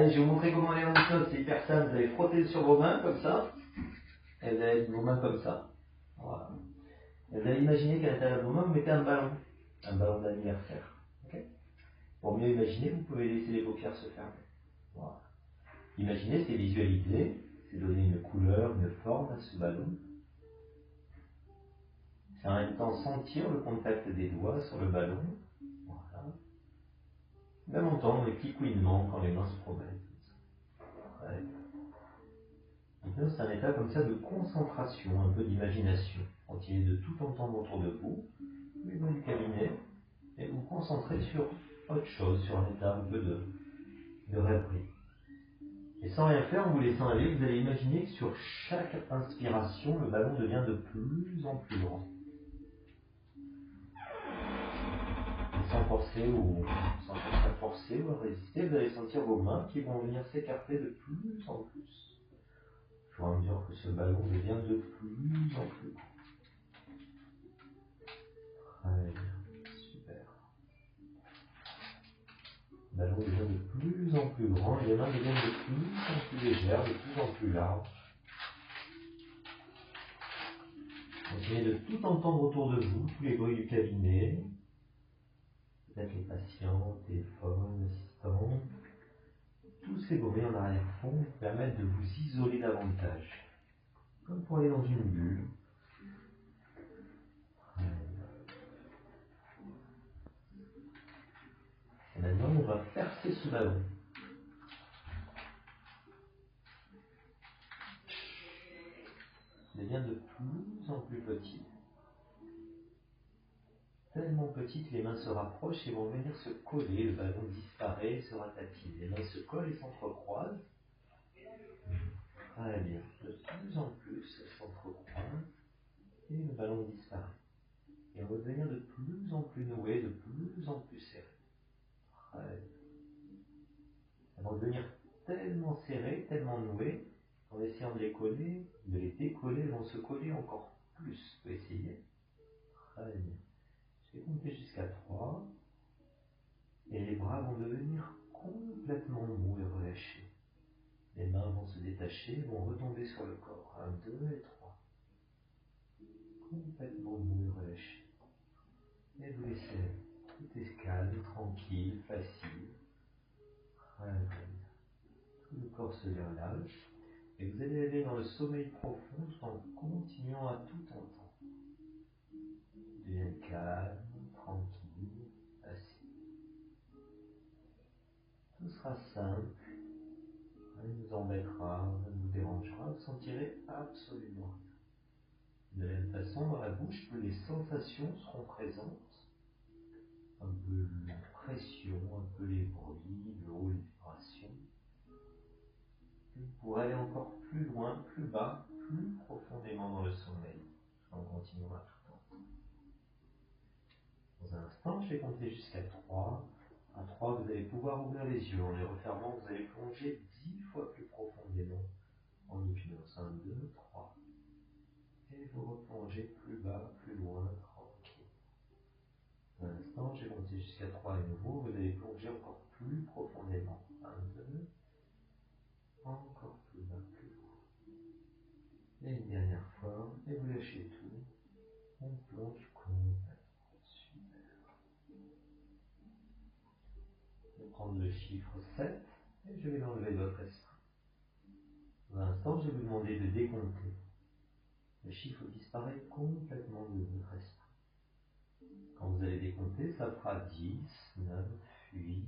Allez, je vais vous montrer comment aller en méthode, c'est hyper simple. Vous allez frotter sur vos mains comme ça, et vous allez mettre vos mains comme ça. Voilà. Et vous allez imaginer qu'à l'intérieur de vos mains, vous mettez un ballon d'anniversaire. Okay. Pour mieux imaginer, vous pouvez laisser les paupières se fermer. Voilà. Imaginer, c'est visualiser, c'est donner une couleur, une forme à ce ballon. C'est en même temps sentir le contact des doigts sur le ballon. Voilà. Même entendre les petits couinements quand les mains se promènent. Ouais. Maintenant, c'est un état comme ça de concentration, un peu d'imagination. Continuez de tout entendre autour de vous, les doigts du cabinet, et vous concentrez sur autre chose, sur un état un peu de rêverie. Et sans rien faire, en vous laissant aller, vous allez imaginer que sur chaque inspiration, le ballon devient de plus en plus grand. Et sans forcer ou sans chercher à forcer ou à résister, vous allez sentir vos mains qui vont venir s'écarter de plus en plus. Au fur et à mesure que ce ballon devient de plus en plus grand. Très bien, super. Le ballon devient de plus en plus grand et les mains deviennent de plus en plus légères, de plus en plus larges. Continuez de tout entendre autour de vous, tous les bruits du cabinet, peut-être les patients, téléphone, assistants. Tous ces bruits en arrière-fond vous permettent de vous isoler davantage, comme pour aller dans une bulle. Et maintenant, on va percer ce ballon. Il devient de plus en plus petit. Tellement petit que les mains se rapprochent et vont venir se coller. Le ballon disparaît et sera tactile. Les mains se collent et s'entrecroisent. Très bien. De plus en plus, elles s'entrecroisent et le ballon disparaît. Et on va devenir de plus en plus noué, de plus en plus serré. Très bien. Elles vont devenir tellement serrées, tellement nouées, qu'en essayant de les coller, de les décoller, elles vont se coller encore plus. Vous pouvez essayer. Très bien. Je vais compter jusqu'à 3. Et les bras vont devenir complètement mous et relâchés. Les mains vont se détacher, vont retomber sur le corps. 1, 2 et 3. Complètement mous et relâchés. Et vous laissez. Tout est calme, tranquille, facile. Très bien. Tout le corps se relâche. Et vous allez aller dans le sommeil profond tout en continuant à tout entendre. Vous devenez calme, tranquille, facile. Tout sera simple. Rien ne vous embêtera, ne vous dérangera, vous ne sentirez absolument rien. De la même façon, dans la bouche, plus les sensations seront présentes, un peu la pression, un peu les bruits, le haut, les vibrations. Vous pourrez aller encore plus loin, plus bas, plus profondément dans le sommeil, en continuant à tout entendre. Dans un instant, je vais compter jusqu'à 3. À 3, vous allez pouvoir ouvrir les yeux. En les refermant, vous allez plonger 10 fois plus profondément en hypnose. 1, 2, 3. Et vous replongez plus bas, plus loin, tranquille. Un instant, j'ai compté jusqu'à 3 à nouveau, vous allez plonger encore plus profondément. 1, 2, encore plus bas, plus loin. Et une dernière fois, et vous lâchez tout. On plonge complètement. Super. Je vais prendre le chiffre 7 et je vais l'enlever de votre esprit. Dans un instant, je vais vous demander de décompter. Le chiffre disparaît complètement de votre esprit. Quand vous allez décompter, ça fera 10, 9, 8,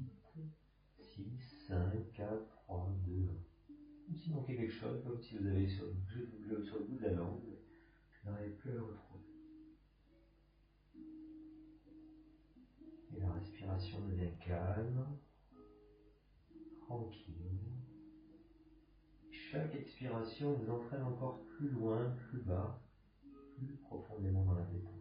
6, 5, 4, 3, 2, 1. Comme s'il manquait quelque chose, comme si vous avez sur le bout de la langue, vous n'arrivez plus à le retrouver. Et la respiration devient calme, tranquille. Chaque expiration vous entraîne encore plus loin, plus bas, plus profondément dans la détente.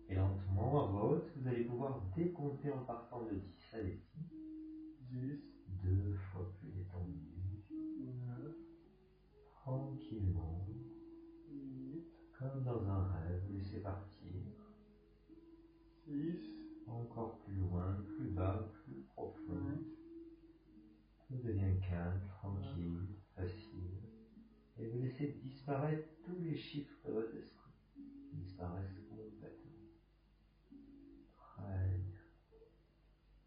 Et lentement, à voix haute, vous allez pouvoir décompter en partant de 10. Allez-y. 10. 2 fois plus détendu. 9. Tranquillement. 8. Comme dans un rêve, vous laissez partir. 6. Encore plus loin, plus bas, plus profond. calme, tranquille, facile. Et vous laissez disparaître tous les chiffres de votre esprit. Ils disparaissent complètement. Très bien.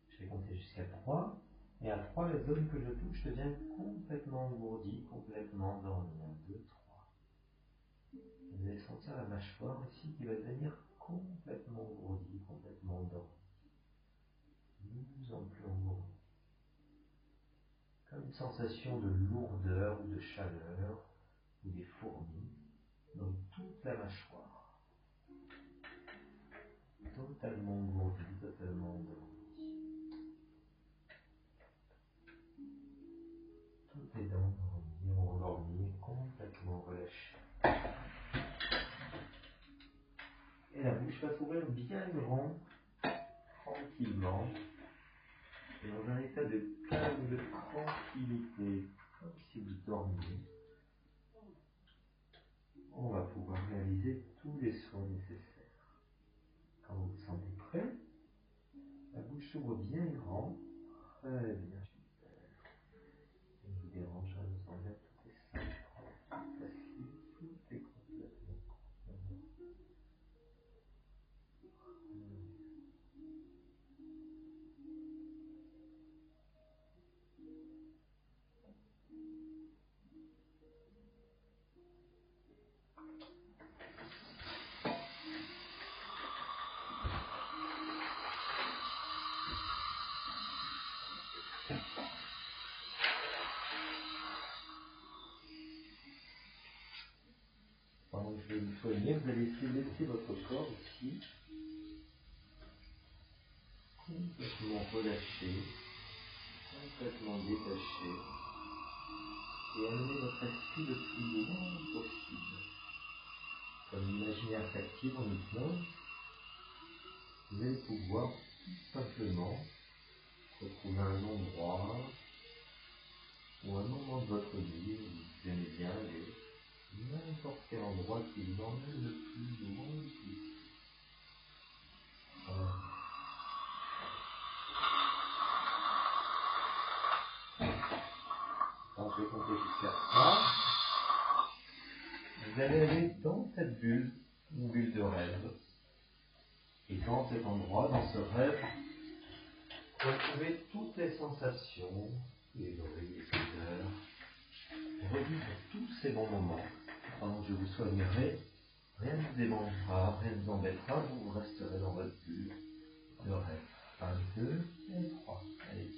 Je vais compter jusqu'à 3. Et à 3, la zone que je touche devient complètement engourdie, complètement endormie. 1, 2, 3. Vous allez sentir la mâchoire ici qui va devenir complètement engourdie, complètement endormie. De plus en plus engourdie. Comme une sensation de lourdeur ou de chaleur ou des fourmis dans toute la mâchoire. Totalement engourdie, totalement endormie. Toutes les dents endormies, complètement relâchées. Et la bouche va s'ouvrir bien grand, tranquillement, et dans un état de calme, de tranquillité, comme si vous dormiez. On va pouvoir réaliser tous les soins nécessaires. Quand vous vous sentez prêt, la bouche s'ouvre bien grand, très bien. Ça ne vous dérange pas, vous sentez tout est simple, facile, tout est complètement confiant. Pendant que je vais vous soigner, vous allez essayer de laisser votre corps ici complètement relâché, complètement détaché, et amener votre esprit le plus loin possible. Comme l'imaginaire s'active en hypnose, vous allez pouvoir tout simplement retrouver un endroit ou un moment de votre vie où vous aimez bien aller, n'importe quel endroit qui vous emmène le plus loin possible. Voilà. Quand je vais compter jusqu'à 3, vous allez aller dans cette bulle, une bulle de rêve. Et dans cet endroit, dans ce rêve, vous retrouvez toutes les sensations, les bruits, les odeurs, revivre tous ces bons moments. Pendant que je vous soignerai, rien ne vous dérangera, rien ne vous embêtera, vous resterez dans votre bulle de rêve. 1, 2 et 3. Allez.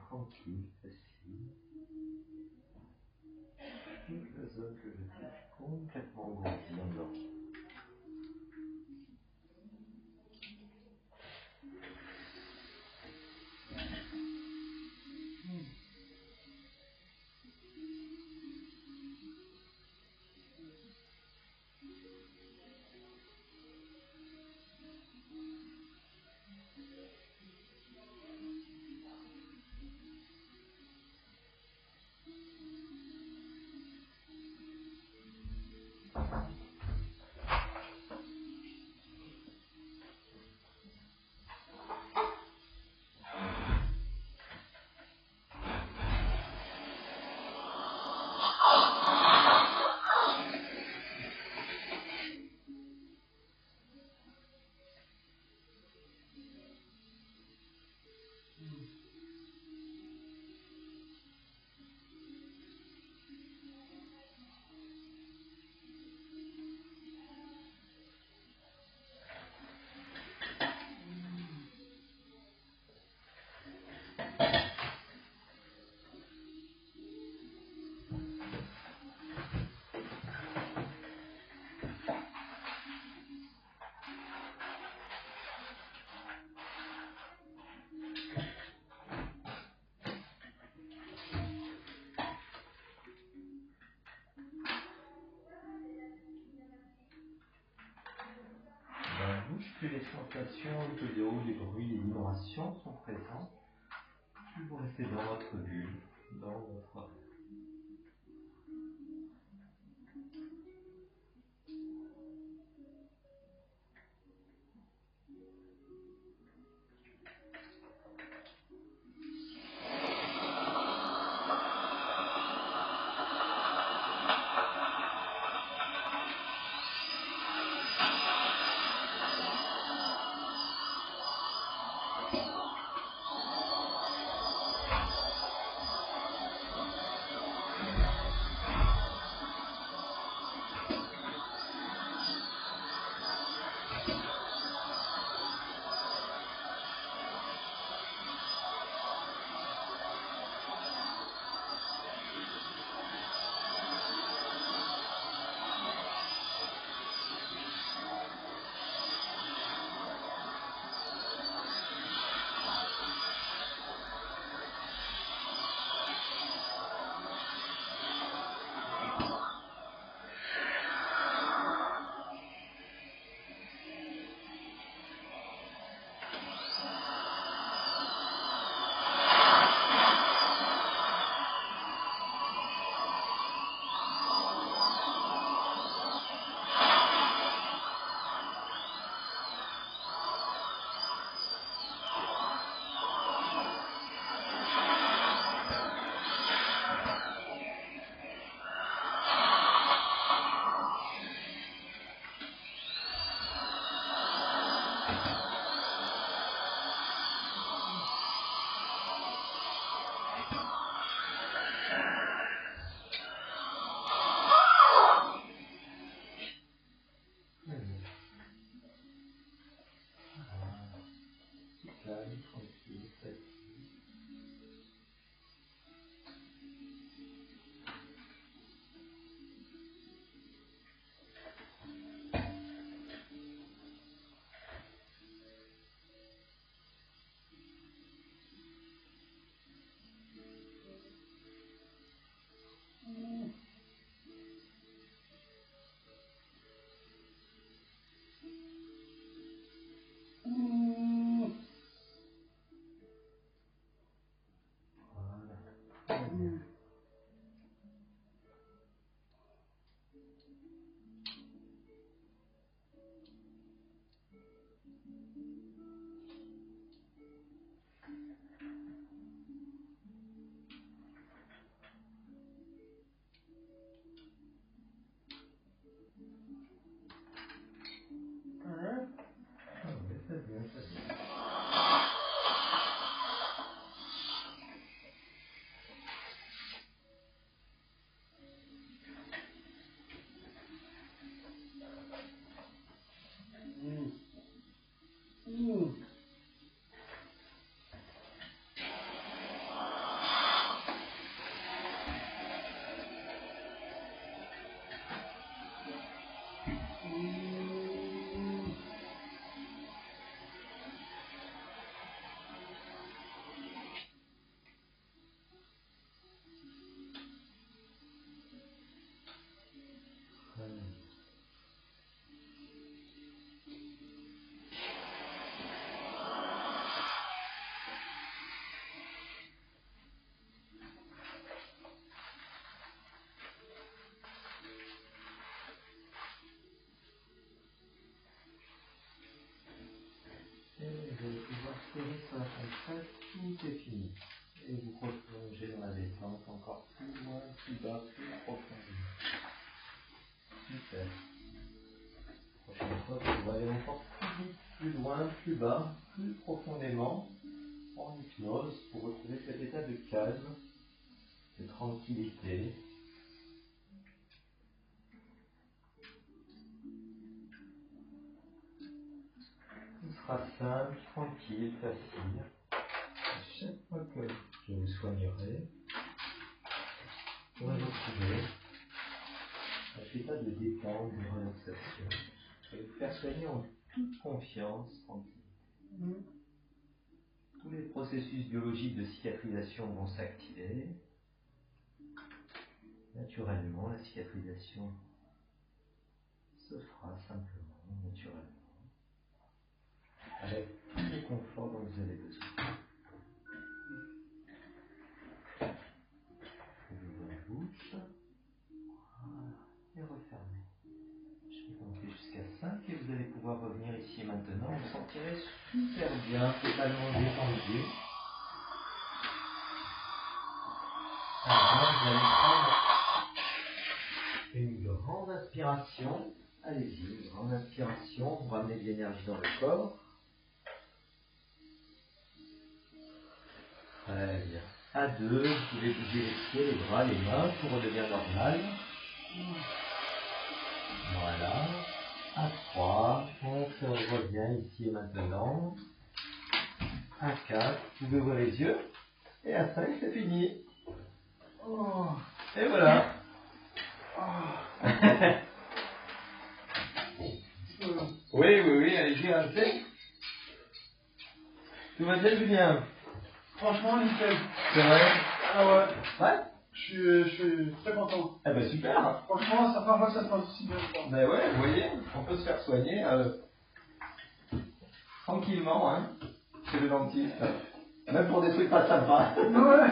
Tranquille, facile. Toute la zone que je touche complètement ouverte dans l'ordre. Dans la bouche, plus les sensations, que les hauts, les bruits, les vibrations sont présents, plus vous restez dans votre bulle, dans votre rêve. serré sur la compresse, tout est fini. Et vous replongez dans la détente encore plus loin, plus bas, plus profondément. Super. Prochaine fois, vous allez encore plus vite, plus loin, plus bas, plus profondément, en hypnose, pour retrouver cet état de calme, de tranquillité. Ce sera simple, tranquille, facile. À chaque fois que je vous soignerai, vous pourrez retrouver cet état de détente, de relaxation, et vous faire soigner en toute confiance, tranquille. Tous les processus biologiques de cicatrisation vont s'activer. Naturellement, la cicatrisation se fera simplement, naturellement, avec tout le confort dont vous avez besoin. Ouvrez la bouche. Voilà. Et refermez. Je vais compter jusqu'à 5 et vous allez pouvoir revenir ici et maintenant. Vous sentirez super bien, totalement détendu. Alors, vous allez prendre une grande inspiration. Allez-y, une grande inspiration pour amener de l'énergie dans le corps. Très bien. À 2, vous pouvez bouger les pieds, les bras, les mains pour redevenir normal. Voilà. À 3, on se revient ici et maintenant. À 4, vous pouvez ouvrir les yeux. Et à 5, c'est fini. Et voilà. Oui, allez-y, restez. Tout va bien, Julien? Franchement, nickel. C'est vrai? Ah ouais. Ouais? Je suis très content. Eh ben super. Franchement, ça fait un mois que ça se passe aussi bien. Ben ouais, vous voyez, on peut se faire soigner tranquillement, hein, chez le dentiste. Même pour des trucs pas sympas. Ouais.